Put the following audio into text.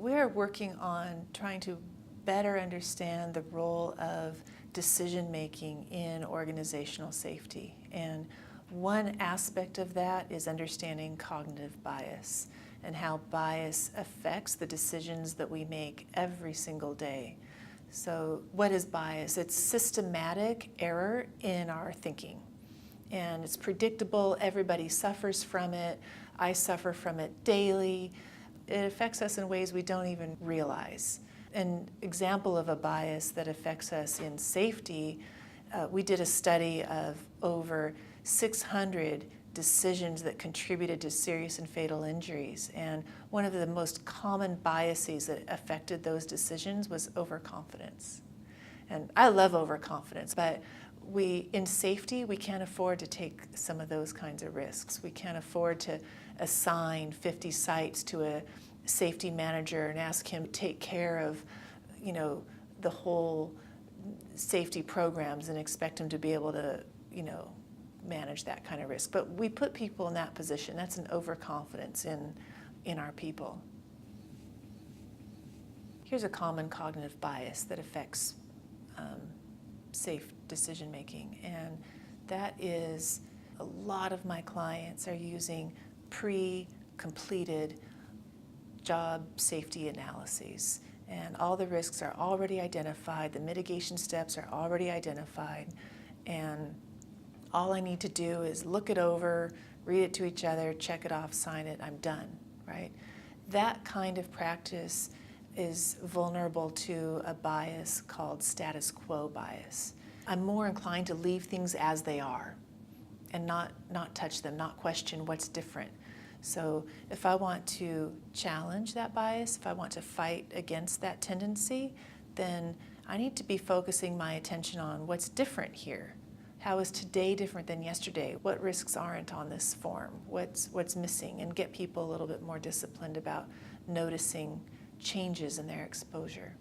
We're working on trying to better understand the role of decision-making in organizational safety. And one aspect of that is understanding cognitive bias and how bias affects the decisions that we make every single day. So what is bias? It's systematic error in our thinking. And it's predictable, everybody suffers from it, I suffer from it daily. It affects us in ways we don't even realize. An example of a bias that affects us in safety, we did a study of over 600 decisions that contributed to serious and fatal injuries. And one of the most common biases that affected those decisions was overconfidence. And I love overconfidence, but in safety, we can't afford to take some of those kinds of risks. We can't afford to assign 50 sites to a safety manager and ask him to take care of, the whole safety programs and expect him to be able to, manage that kind of risk. But we put people in that position. That's an overconfidence in our people. Here's a common cognitive bias that affects safe decision making, and that is a lot of my clients are using pre-completed job safety analyses, and all the risks are already identified, the mitigation steps are already identified, and all I need to do is look it over, read it to each other, check it off, sign it, I'm done, right? That kind of practice is vulnerable to a bias called status quo bias. I'm more inclined to leave things as they are and not touch them, not question what's different. So if I want to challenge that bias, if I want to fight against that tendency, then I need to be focusing my attention on what's different here. How is today different than yesterday? What risks aren't on this form? What's missing? And get people a little bit more disciplined about noticing changes in their exposure.